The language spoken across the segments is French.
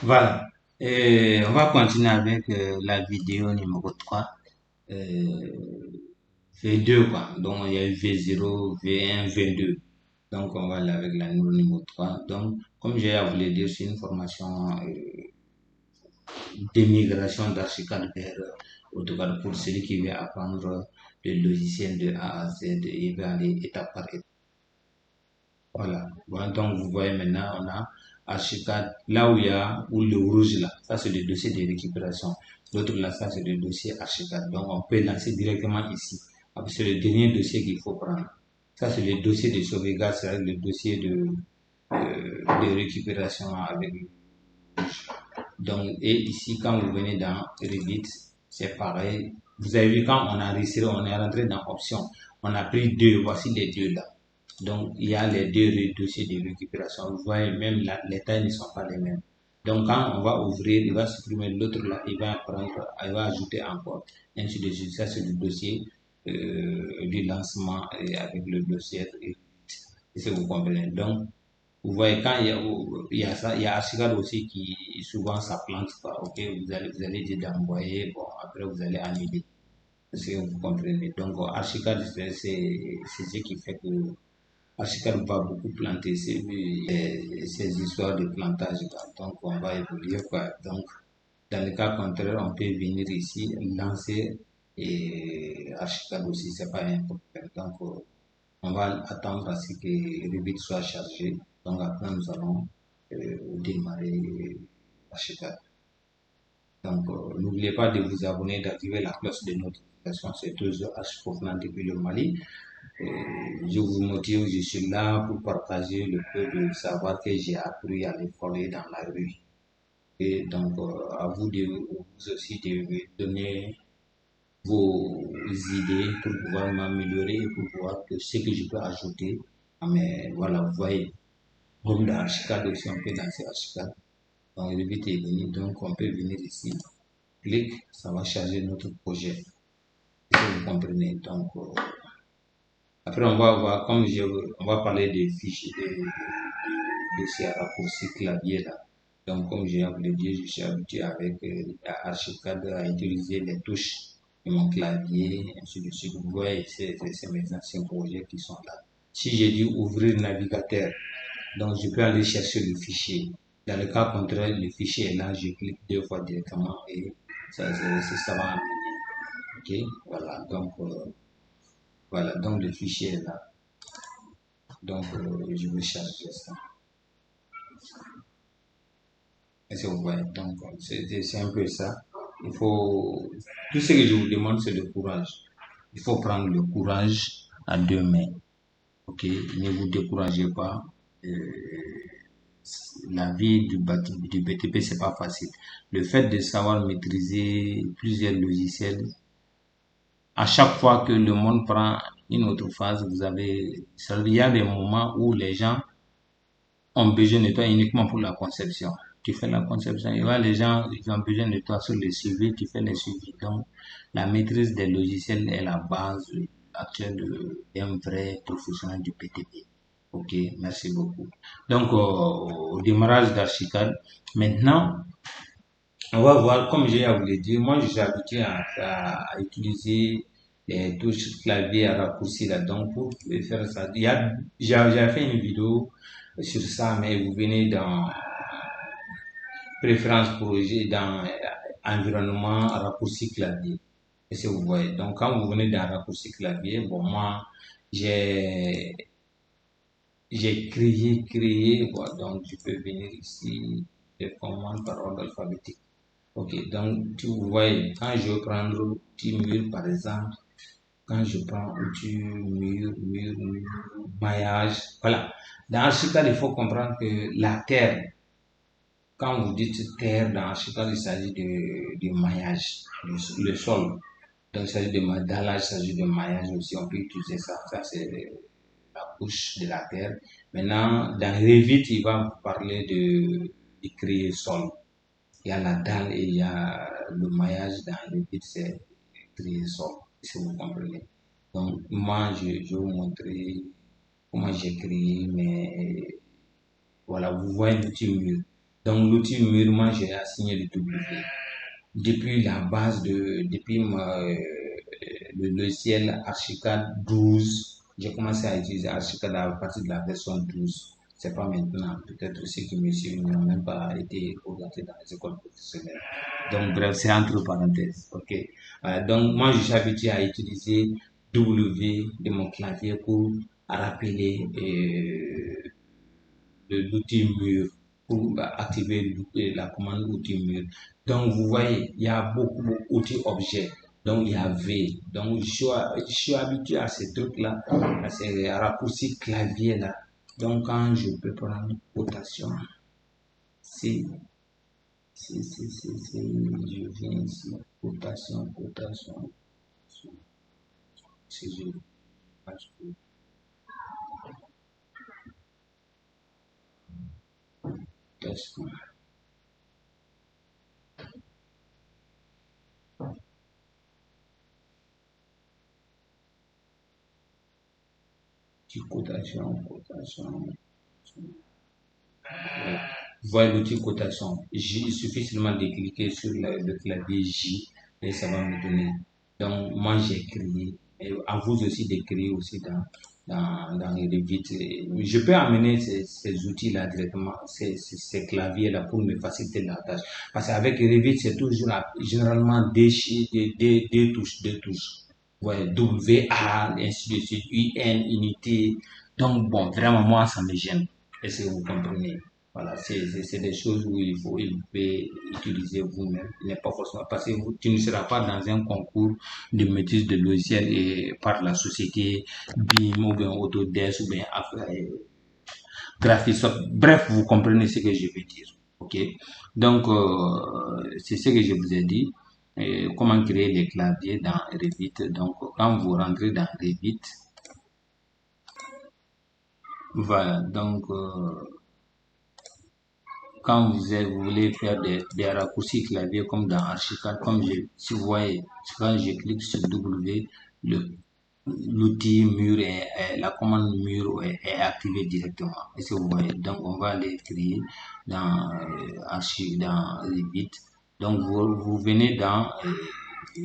Voilà. Et on va continuer avec la vidéo numéro 3. Euh, V2 quoi. Donc il y a eu V0, V1, V2. Donc on va aller avec la numéro 3. Donc comme j'ai à vous le dire, c'est une formation d'émigration d'Archicad vers AutoCAD pour celui qui veut apprendre le logiciel de A à Z et il va aller étape par étape. Voilà. Bon, donc, vous voyez maintenant, on a Archicad, là où il y a, où le rouge là, ça c'est le dossier de récupération. L'autre là, ça c'est le dossier Archicad. Donc, on peut lancer directement ici. Après, c'est le dernier dossier qu'il faut prendre. Ça c'est le dossier de sauvegarde, c'est le dossier de récupération avec. Donc, et ici, quand vous venez dans Revit, c'est pareil. Vous avez vu, quand on a enregistré, on est rentré dans Options. On a pris deux, voici les deux là. Donc, il y a les deux dossiers de récupération. Vous voyez, même les tailles ne sont pas les mêmes. Donc, quand on va ouvrir, il va supprimer l'autre là, il va ajouter encore. Ainsi de suite. Ça, c'est le dossier du lancement et avec le dossier. Et si vous comprenez. Donc, vous voyez, quand il y a ça, il y a Archicad aussi qui, souvent, ça plante pas. Ok, vous allez dire d'envoyer, bon, après, vous allez annuler. Parce que vous comprenez. Donc, Archicad, c'est ce qui fait que Archicad va beaucoup planter ces histoires de plantage. Donc, on va évoluer, quoi. Donc, dans le cas contraire, on peut venir ici, lancer et Archicad aussi, c'est pas un problème. Donc, on va attendre à ce que Revit soit chargé. Donc, après, nous allons démarrer Archicad. Donc, n'oubliez pas de vous abonner, d'activer la cloche de notification. C'est toujours H Fofana depuis le Mali. Je vous motive, je suis là pour partager le peu de savoir que j'ai appris à l'école et dans la rue. Et donc, à vous de vous aussi de me donner vos idées pour pouvoir m'améliorer et pour voir que ce que je peux ajouter. Mais voilà, vous voyez, comme dans Archicad aussi, on peut lancer Archicad. Donc, le but est venu, donc on peut venir ici, clic, ça va charger notre projet. Si vous comprenez. Donc, après, on va voir, on va parler des fichiers, de ces raccourcis clavier là. Donc, comme j'ai dit, je suis habitué avec Archicad à utiliser les touches de mon clavier, ainsi de suite. Vous voyez, c'est mes anciens projets qui sont là. Si j'ai dit ouvrir navigateur, donc je peux aller chercher le fichier. Dans le cas contraire, le fichier est là, je clique deux fois directement et ça va amener. Ok, voilà, donc le fichier est là. Donc, je vais charger ça. Et c'est vous voyez. Donc, c'est un peu ça. Il faut, tout ce que je vous demande, c'est le courage. Il faut prendre le courage à deux mains. Ok, ne vous découragez pas. Euh, la vie du BTP, c'est pas facile. Le fait de savoir maîtriser plusieurs logiciels, à chaque fois que le monde prend une autre phase, il y a des moments où les gens ont besoin de toi uniquement pour la conception. Tu fais la conception. Et là, les gens, ils ont besoin de toi sur le suivi, tu fais le suivi. Donc, la maîtrise des logiciels est la base actuelle d'un vrai professionnel du PTP. Ok, merci beaucoup. Donc, au démarrage d'Archicad, maintenant, on va voir, comme j'ai à vous le dire, moi, je suis habitué à utiliser les touches clavier à raccourci là. Donc, pour faire ça, j'ai fait une vidéo sur ça, mais vous venez dans préférence projet, dans environnement raccourci clavier. Et si vous voyez. Donc, quand vous venez dans raccourci clavier, bon, moi, j'ai, créé, quoi. Donc, je peux venir ici, les commandes par ordre alphabétique. Ok, donc, tu vois, quand je vais prendre outil mur, par exemple, quand je prends outil mur, maillage, voilà. Dans Archicad, il faut comprendre que la terre, quand vous dites terre dans Archicad, il s'agit de maillage, le sol. Donc, il s'agit de dallage, il s'agit de maillage aussi, on peut utiliser ça. Ça, c'est la couche de la terre. Maintenant, dans Revit, il va vous parler de créer sol. Il y a la dalle et il y a le maillage dans le but, c'est créer sol, si vous comprenez. Donc, moi, je vais vous montrer comment j'ai créé, mais voilà, vous voyez un petit mur. Donc, l'outil mur, moi, j'ai assigné le W. Depuis la base depuis le logiciel Archicad 12, j'ai commencé à utiliser Archicad à partir de la version 12. C'est pas maintenant. Peut-être ceux qui me suivent n'ont même pas été orientés dans les écoles professionnelles. Donc, bref, c'est entre parenthèses. OK. Donc, moi, je suis habitué à utiliser W de mon clavier pour rappeler l'outil mur pour activer la commande outil mur. Donc, vous voyez, il y a beaucoup d'outils objets. Donc, il y a V. Donc, je suis habitué à ces trucs-là, à ces raccourcis clavier-là. Donc, quand je peux prendre cotation, si, je viens ici, cotation, si je cotation, cotation. Vous voyez l'outil cotation. Il suffit seulement de cliquer sur le clavier J et ça va me donner. Donc, moi, j'ai créé. Et à vous aussi de créer aussi dans les Revit. Je peux amener ces outils-là directement, ces claviers-là pour me faciliter la tâche. Parce qu'avec Revit, c'est toujours généralement des touches, deux touches. Ouais, W, A, ainsi de suite, UN, unité. Donc, bon, vraiment, moi, ça me gêne. Est-ce que vous comprenez? Voilà, c'est des choses où il faut utiliser vous-même. Il n'est pas forcément parce que tu ne seras pas dans un concours de maîtrise de logiciel et par la société BIM ou bien Autodesk ou bien Graphisoft. Bref, vous comprenez ce que je veux dire. Ok. Donc, c'est ce que je vous ai dit. Comment créer les claviers dans Revit. Donc, quand vous rentrez dans Revit, voilà. Donc, quand vous voulez faire des raccourcis clavier comme dans Archicad, si vous voyez, quand je clique sur W, l'outil mur la commande mur est activée directement. Est-ce que vous voyez? Donc, on va aller créer dans dans Revit. Donc, vous venez dans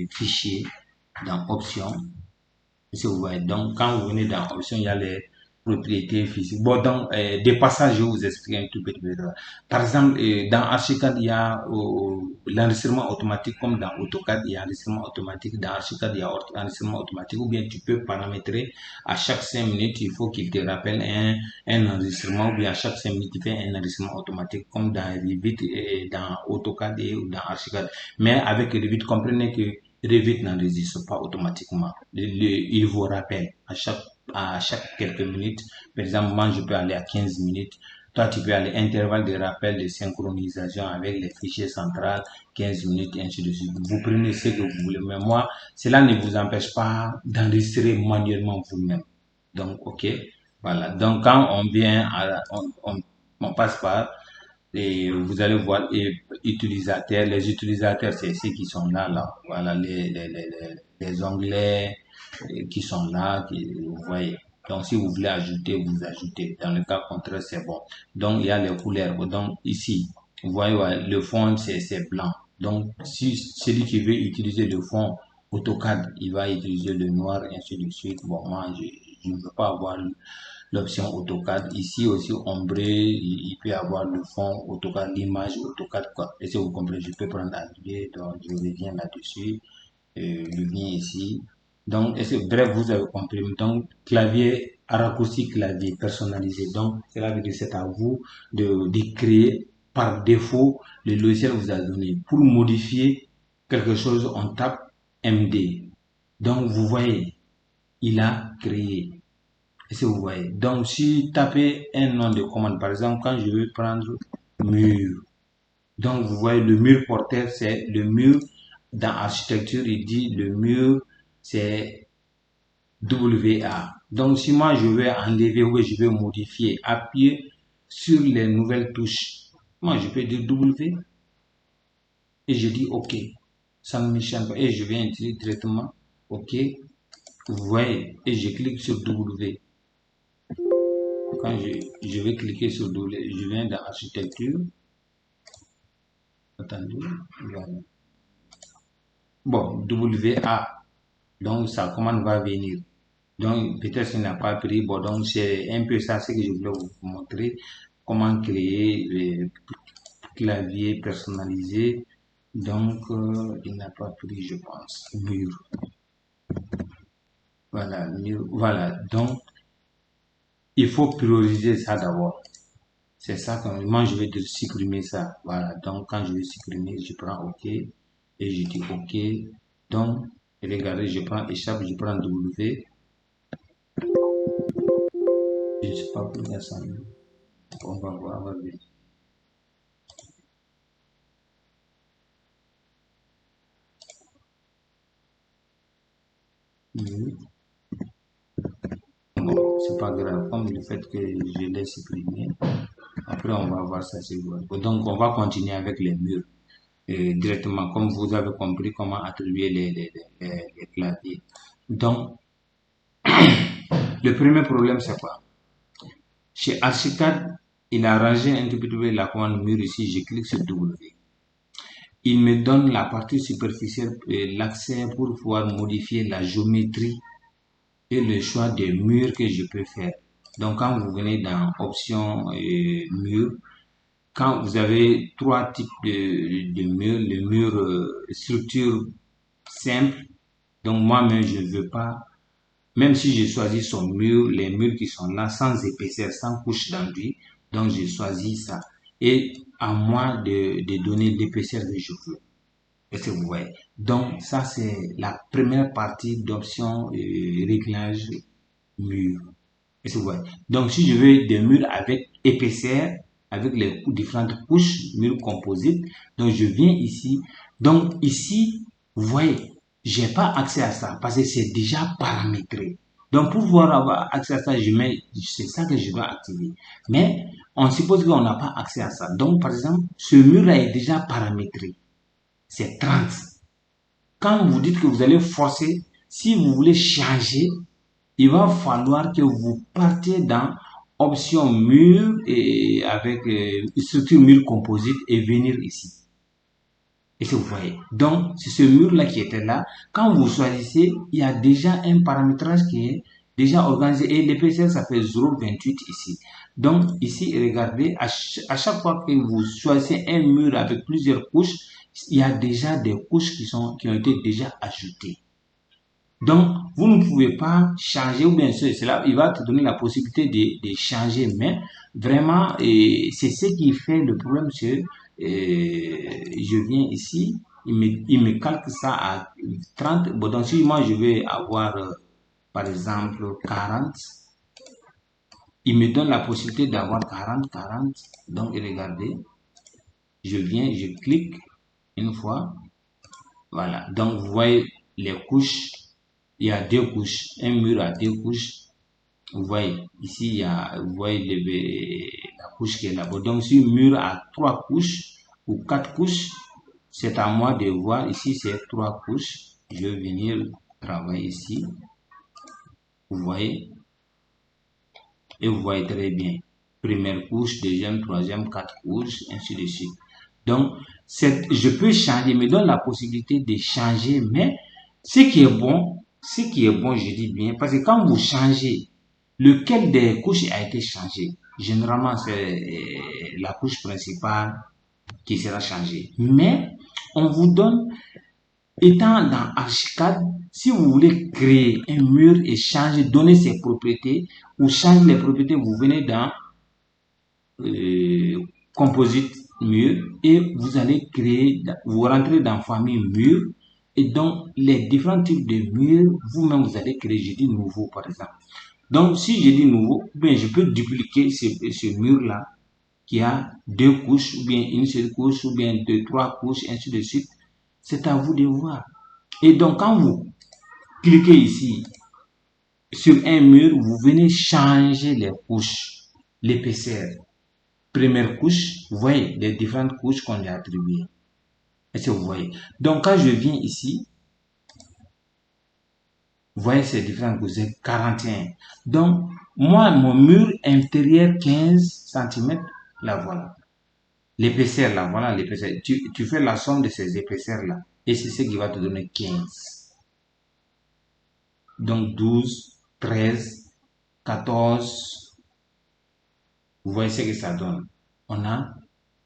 fichier, dans options. Si vous voyez, donc quand vous venez dans option, il y a les propriétés physiques. Bon, donc, des passages, je vais vous expliquer un tout petit peu. Par exemple, dans Archicad, il y a l'enregistrement automatique, comme dans AutoCAD, il y a l'enregistrement automatique. Dans Archicad, il y a l'enregistrement automatique, ou bien tu peux paramétrer à chaque 5 minutes, il faut qu'il te rappelle un enregistrement, ou bien à chaque 5 minutes, il fait un enregistrement automatique, comme dans Revit, et dans AutoCAD et dans Archicad. Mais avec Revit, comprenez que Revit n'enregistre pas automatiquement. Il vous rappelle à chaque quelques minutes. Par exemple, moi, je peux aller à 15 minutes. Toi, tu peux aller intervalle de rappel, de synchronisation avec les fichiers centrales, 15 minutes, et ainsi de suite. Vous prenez ce que vous voulez. Mais moi, cela ne vous empêche pas d'enregistrer manuellement vous-même. Donc, ok. Voilà. Donc, quand on vient on passe par et vous allez voir utilisateurs. Les utilisateurs, c'est ceux qui sont là. Voilà, les onglets qui sont là, vous voyez. Donc, si vous voulez ajouter, vous ajoutez. Dans le cas contraire, c'est bon. Donc, il y a les couleurs. Donc, ici, vous voyez, ouais, le fond, c'est blanc. Donc, si celui qui veut utiliser le fond AutoCAD, il va utiliser le noir, et ainsi de suite. Bon, moi, je ne veux pas avoir l'option AutoCAD. Ici aussi, ombré, il peut avoir le fond AutoCAD, l'image AutoCAD, quoi. Et si vous comprenez, je peux prendre Atelier, donc je reviens là-dessus, je viens ici. Donc, bref, vous avez compris. Donc, clavier, raccourci clavier personnalisé. Donc, cela veut dire c'est à vous de créer par défaut le logiciel vous a donné. Pour modifier quelque chose, on tape MD. Donc, vous voyez, il a créé. Est-ce que vous voyez? Donc, si tapez un nom de commande, par exemple, quand je veux prendre mur, donc vous voyez le mur porteur, c'est le mur dans architecture, il dit le mur, c'est WA. Donc, si moi je veux enlever ou je veux modifier, appuyer sur les nouvelles touches, moi je peux dire W et je dis OK. Ça ne me change pas et je vais utiliser directement OK. Vous voyez, et je clique sur W. Quand je vais cliquer sur W, je viens dans architecture. Attendez, voilà. Bon, WA, donc sa commande va venir. Donc, peut-être qu'il n'a pas pris. Bon, donc c'est un peu ça ce que je voulais vous montrer. Comment créer le clavier personnalisé. Donc, il n'a pas pris, je pense. Mur. Voilà, mur. Voilà. Donc, il faut prioriser ça d'abord. C'est ça que moi je vais supprimer ça. Voilà. Donc, quand je vais supprimer, je prends OK et je dis OK. Donc, regardez, je prends échappe, je prends W. Je ne sais pas pourquoi ça. On va voir, on va ver. Bon, c'est pas grave, comme le fait que je l'ai supprimé. Après, on va voir ça sur Word. Donc, on va continuer avec les murs directement, comme vous avez compris comment attribuer les claviers. Donc, le premier problème, c'est quoi? Chez Archicad, il a rangé un tout petit peu la commande mur ici. Je clique sur W. Il me donne la partie superficielle, l'accès pour pouvoir modifier la géométrie et le choix des murs que je peux faire. Donc, quand vous venez dans Options murs, quand vous avez trois types de murs, le mur structure simple, donc moi-même je ne veux pas, même si je choisis son mur, les murs qui sont là sans épaisseur, sans couche d'enduit, donc je choisis ça. Et à moi de donner l'épaisseur que je veux. Est-ce que vous voyez? Donc ça c'est la première partie d'option réglage mur. Est-ce que vous voyez? Donc si je veux des murs avec épaisseur, avec les différentes couches, murs composites, donc je viens ici. Donc ici, vous voyez, j'ai pas accès à ça parce que c'est déjà paramétré. Donc pour pouvoir avoir accès à ça, c'est ça que je dois activer. Mais on suppose qu'on n'a pas accès à ça. Donc par exemple, ce mur-là est déjà paramétré. C'est 30. Quand vous dites que vous allez forcer, si vous voulez changer, il va falloir que vous partiez dans option mur et avec structure mur composite et venir ici. Et que vous voyez. Donc, c'est ce mur-là qui était là. Quand vous choisissez, il y a déjà un paramétrage qui est déjà organisé et l'épaisseur, ça fait 0,28 ici. Donc, ici, regardez, à chaque fois que vous choisissez un mur avec plusieurs couches, il y a déjà des couches qui ont été déjà ajoutées. Donc, vous ne pouvez pas changer ou bien cela, il va te donner la possibilité de changer, mais vraiment, c'est ce qui fait le problème, c'est je viens ici, il me calque ça à 30. Bon, donc si moi je vais avoir, par exemple, 40, il me donne la possibilité d'avoir 40. Donc, regardez, je viens, je clique une fois, voilà. Donc, vous voyez les couches. Il y a deux couches, un mur à deux couches. Vous voyez, ici, vous voyez la couche qui est là-bas. Donc, si le mur a trois couches ou quatre couches, c'est à moi de voir. Ici, c'est trois couches. Je vais venir travailler ici. Vous voyez, et vous voyez très bien. Première couche, deuxième, troisième, quatre couches, ainsi de suite. Donc, je peux changer, me donne la possibilité de changer, mais ce qui est bon, je dis bien, parce que quand vous changez, lequel des couches a été changé? Généralement, c'est la couche principale qui sera changée. Mais, on vous donne, étant dans Archicad, si vous voulez créer un mur et changer, donner ses propriétés, ou changer les propriétés, vous venez dans composite mur et vous allez créer, vous rentrez dans famille mur et donc les différents types de murs, vous-même vous allez créer, je dis nouveau par exemple. Donc si je dis nouveau, bien je peux dupliquer ce mur-là qui a deux couches ou bien une seule couche ou bien deux, trois couches, ainsi de suite. C'est à vous de voir. Et donc quand vous cliquez ici sur un mur, vous venez changer les couches, l'épaisseur. Première couche, vous voyez les différentes couches qu'on lui a attribuées. Est-ce que vous voyez? Donc, quand je viens ici, vous voyez ces différentes couches, c'est 41. Donc, moi, mon mur intérieur 15 cm, là voilà. l'épaisseur là, voilà l'épaisseur. Tu fais la somme de ces épaisseurs là. Et c'est ce qui va te donner 15. Donc 12, 13, 14. Vous voyez ce que ça donne. On a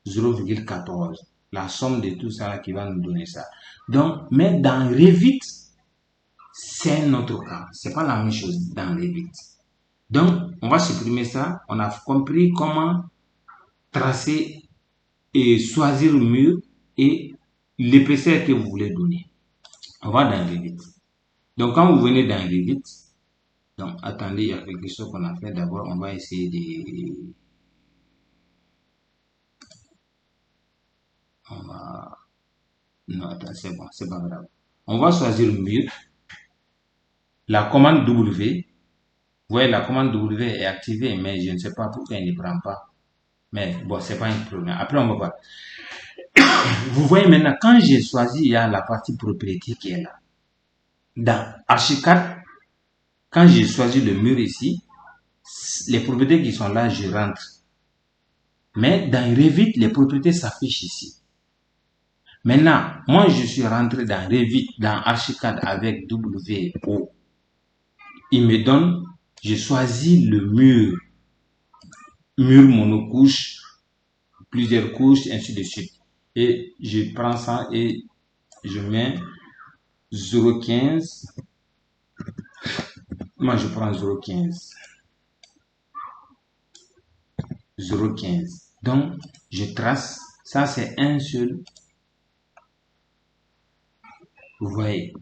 0,14. La somme de tout ça là qui va nous donner ça. Donc, mais dans Revit, c'est un autre cas. C'est pas la même chose dans Revit. Donc, on va supprimer ça. On a compris comment tracer et choisir le mur et l'épaisseur que vous voulez donner. On va dans Revit. Donc, quand vous venez dans Revit, donc attendez, il y a quelque chose qu'on a fait. D'abord, on va essayer de... On va... Non, attends, c'est bon, c'est pas grave. On va choisir le mur. La commande W. Vous voyez, la commande W est activée, mais je ne sais pas pourquoi elle ne prend pas. Mais bon, c'est pas un problème. Après, on va voir. Vous voyez maintenant, quand j'ai choisi, il y a la partie propriété qui est là. Dans Archicad, quand j'ai choisi le mur ici, les propriétés qui sont là, je rentre. Mais dans Revit, les propriétés s'affichent ici. Maintenant, moi, je suis rentré dans Revit, dans Archicad avec WO. Il me donne, j'ai choisi le mur monocouche, plusieurs couches, ainsi de suite. Et je prends ça et je mets 0,15. Moi, je prends 0,15. 0,15. Donc, je trace. Ça, c'est un seul. Vous voyez.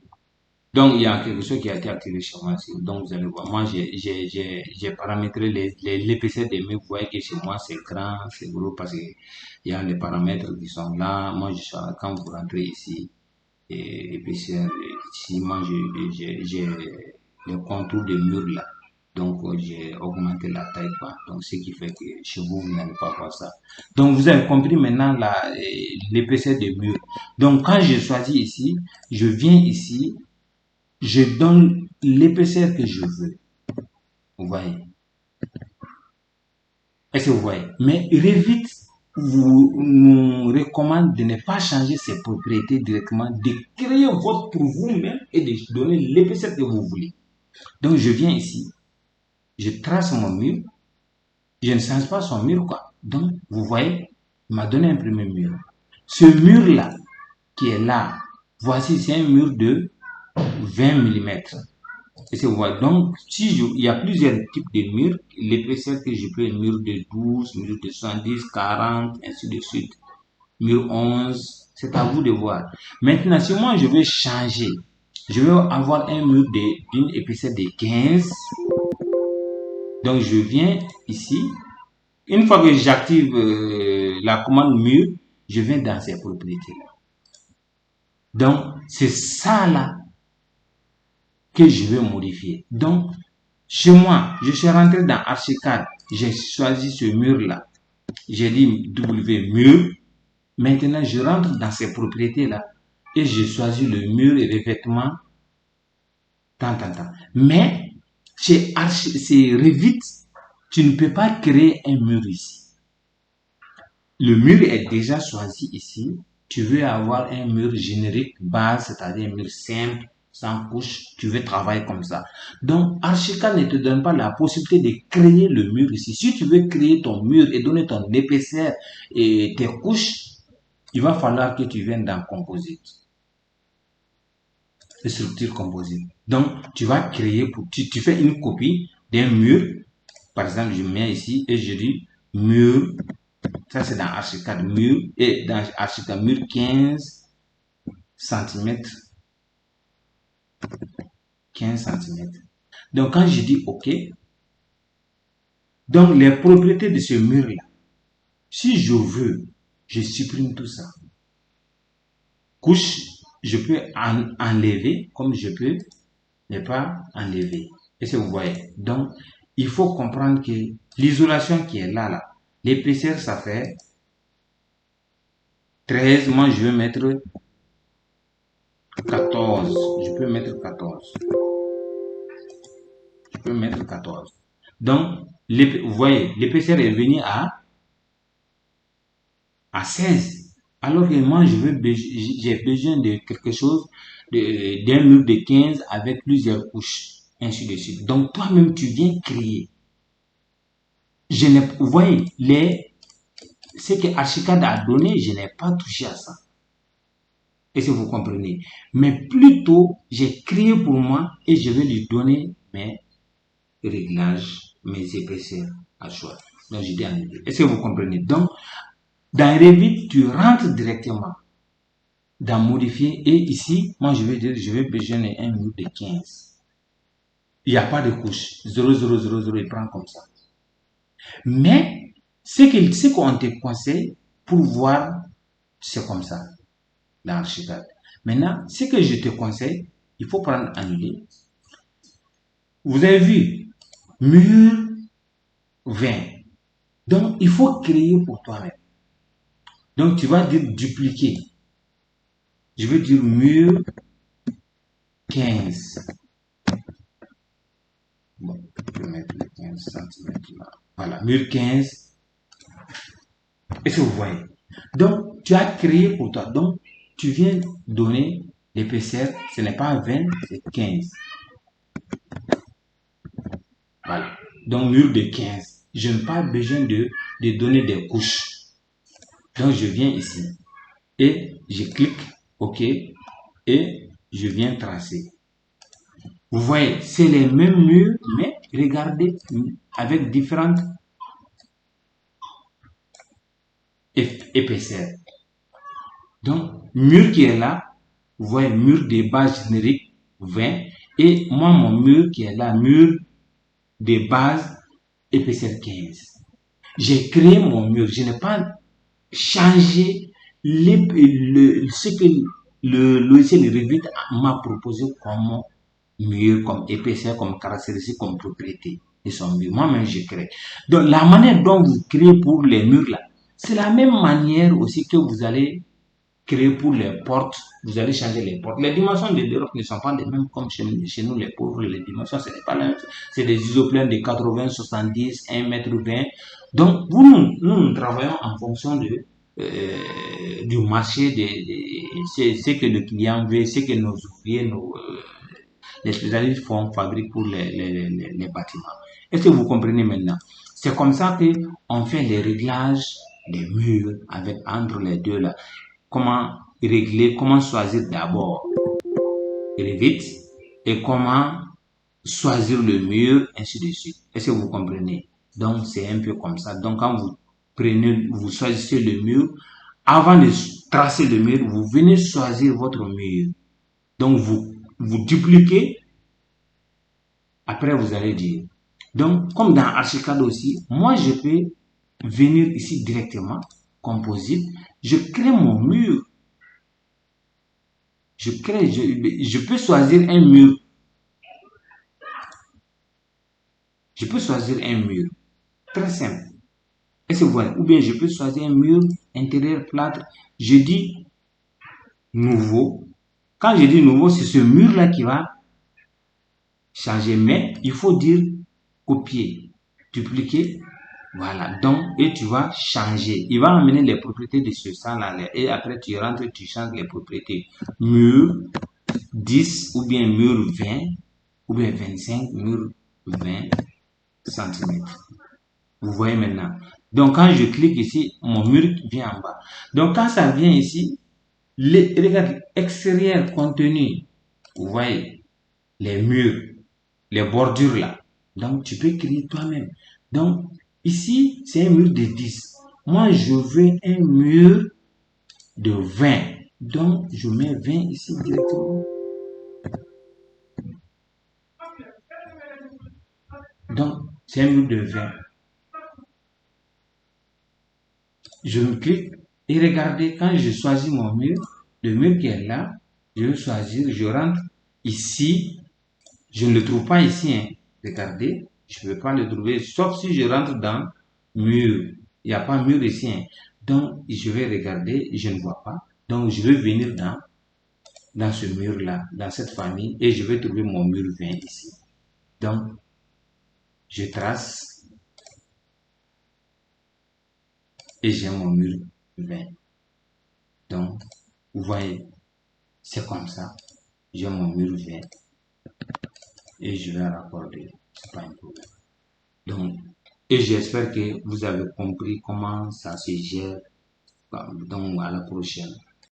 Donc, il y a quelque chose qui a été activé chez moi ici. Donc, vous allez voir. Moi, j'ai paramétré l'épaisseur des murs. Vous voyez que chez moi, c'est grand, c'est gros parce qu'il y a des paramètres qui sont là. Moi, quand vous rentrez ici, et épaisseur, ici, moi, j'ai le contour des murs là. Donc, j'ai augmenté la taille, quoi. Donc, ce qui fait que chez vous, vous n'allez pas voir ça. Donc, vous avez compris maintenant l'épaisseur des murs. Donc, quand je choisis ici, je viens ici, je donne l'épaisseur que je veux. Vous voyez? Est-ce que vous voyez? Mais Revit nous recommande de ne pas changer ses propriétés directement, de créer votre pour vous-même et de donner l'épaisseur que vous voulez. Donc, je viens ici, je trace mon mur, je ne change pas son mur, quoi. Donc, vous voyez, il m'a donné un premier mur. Ce mur-là, qui est là, voici, c'est un mur de 20 mm. Et c'est, vous voyez, donc, il y a plusieurs types de murs, l'épaisseur que je peux, un mur de 12, mur de 70, 40, ainsi de suite, mur 11, c'est à vous de voir. Maintenant, si moi je veux changer, je veux avoir un mur d'une épaisseur de 15, donc je viens ici, une fois que j'active la commande mur, je viens dans ces propriétés. Donc, c'est ça là que je veux modifier. Donc, chez moi, je suis rentré dans Archicad, j'ai choisi ce mur-là. J'ai dit W mur. Maintenant, je rentre dans ces propriétés-là et je choisis le mur et revêtement. Tant. Mais, chez Revit, tu ne peux pas créer un mur ici. Le mur est déjà choisi ici. Tu veux avoir un mur générique base, c'est-à-dire un mur simple, sans couche. Tu veux travailler comme ça. Donc, Archicad ne te donne pas la possibilité de créer le mur ici. Si tu veux créer ton mur et donner ton épaisseur et tes couches, il va falloir que tu viennes dans Composite. Structure Composite. Donc, tu vas créer, tu fais une copie d'un mur. Par exemple, je mets ici et je dis mur. Ça, c'est dans Archicad mur. Et dans Archicad mur 15 cm. 15 cm. Donc, quand je dis OK, donc les propriétés de ce mur-là, si je veux, je supprime tout ça. Couche, je peux enlever comme je peux ne pas enlever. Est-ce que vous voyez? Donc, il faut comprendre que l'isolation qui est là, l'épaisseur, ça fait 13. Moi, je vais mettre 14. Je peux mettre 14. Je peux mettre 14. Donc, vous voyez, l'épaisseur est venue à à 16. Alors que moi, j'ai besoin de quelque chose, d'un mur de 15 avec plusieurs couches, ainsi de suite. Donc, toi-même, tu viens créer. Vous voyez, ce que Archicad a donné, je n'ai pas touché à ça. Est-ce que vous comprenez? Mais plutôt, j'ai créé pour moi et je vais lui donner mes réglages, mes épaisseurs à choix. Donc, je dis en anglais. Est-ce que vous comprenez? Donc, dans Revit, tu rentres directement dans modifier et ici, moi, je vais dire, je vais besoin d'un mur de 15. Il n'y a pas de couche. 0, 0, 0, 0, il prend comme ça. Mais, ce qu'on te conseille pour voir, c'est comme ça, dans Archicad. Maintenant, ce que je te conseille, il faut prendre annuler. Vous avez vu, mur 20. Donc, il faut créer pour toi-même. Donc, tu vas dire dupliquer. Je veux dire mur 15. Bon, je vais mettre les 15 cm là. Voilà, mur 15. Est-ce que vous voyez? Donc, tu as créé pour toi. Donc, tu viens donner l'épaisseur. Ce n'est pas 20, c'est 15. Voilà. Donc, mur de 15. Je n'ai pas besoin de donner des couches. Donc, je viens ici et je clique OK et je viens tracer. Vous voyez, c'est les mêmes murs, mais regardez, avec différentes épaisseurs. Donc, mur qui est là, vous voyez, mur de base générique 20, et moi, mon mur qui est là, mur de base épaisseur 15. J'ai créé mon mur, je n'ai pas changé ce que le logiciel Revit m'a proposé comme mur, comme épaisseur, comme caractéristique, comme propriété de son mur. Moi-même, je crée. Donc, la manière dont vous créez pour les murs là, c'est la même manière aussi que vous allez créer pour les portes. Vous allez changer les portes. Les dimensions de l'Europe ne sont pas les mêmes comme chez nous, les pauvres. Les dimensions, ce n'est pas la même. C'est des isoplanes de 80, 70, 1 mètre 20. Donc, nous travaillons en fonction du marché, ce que le client veut, ce que nos ouvriers, les spécialistes fabriquent pour les bâtiments. Est-ce que vous comprenez maintenant? C'est comme ça que on fait les réglages des murs avec entre les deux là. Comment régler, comment choisir d'abord Revit et comment choisir le mur, ainsi de suite. Est-ce que vous comprenez? Donc, c'est un peu comme ça. Donc, quand vous choisissez le mur, avant de tracer le mur, vous venez choisir votre mur. Donc, vous dupliquez, après vous allez dire. Donc, comme dans Archicad aussi, moi, je peux venir ici directement, composite, je crée mon mur. Je peux choisir un mur. Je peux choisir un mur. Très simple. Est-ce que vous voyez? Ou bien je peux choisir un mur intérieur plâtre. Je dis nouveau. Quand je dis nouveau, c'est ce mur-là qui va changer. Mais il faut dire copier, dupliquer. Voilà. Donc, et tu vas changer. Il va amener les propriétés de ce sang-là. Et après, tu rentres, tu changes les propriétés. Mur 10 ou bien mur 20 ou bien 25, mur 20 cm. Vous voyez maintenant. Donc, quand je clique ici, mon mur vient en bas. Donc, quand ça vient ici, regarde, extérieur, contenu, vous voyez, les murs, les bordures là. Donc, tu peux créer toi-même. Donc, ici, c'est un mur de 10. Moi, je veux un mur de 20. Donc, je mets 20 ici directement. Donc, c'est un mur de 20. Je me clique et regardez, quand je choisis mon mur, le mur qui est là, je vais choisir, je rentre ici, je ne le trouve pas ici, hein. Regardez, je ne peux pas le trouver, sauf si je rentre dans mur. Il n'y a pas mur ici, hein. Donc, je vais regarder, je ne vois pas. Donc, je vais venir dans ce mur-là, dans cette famille, et je vais trouver mon mur 20 ici. Donc, je trace et j'ai mon mur 20. Donc, vous voyez, c'est comme ça. J'ai mon mur 20 et je vais raccorder. C'est pas un problème. Donc, et j'espère que vous avez compris comment ça se gère. Donc, à la prochaine.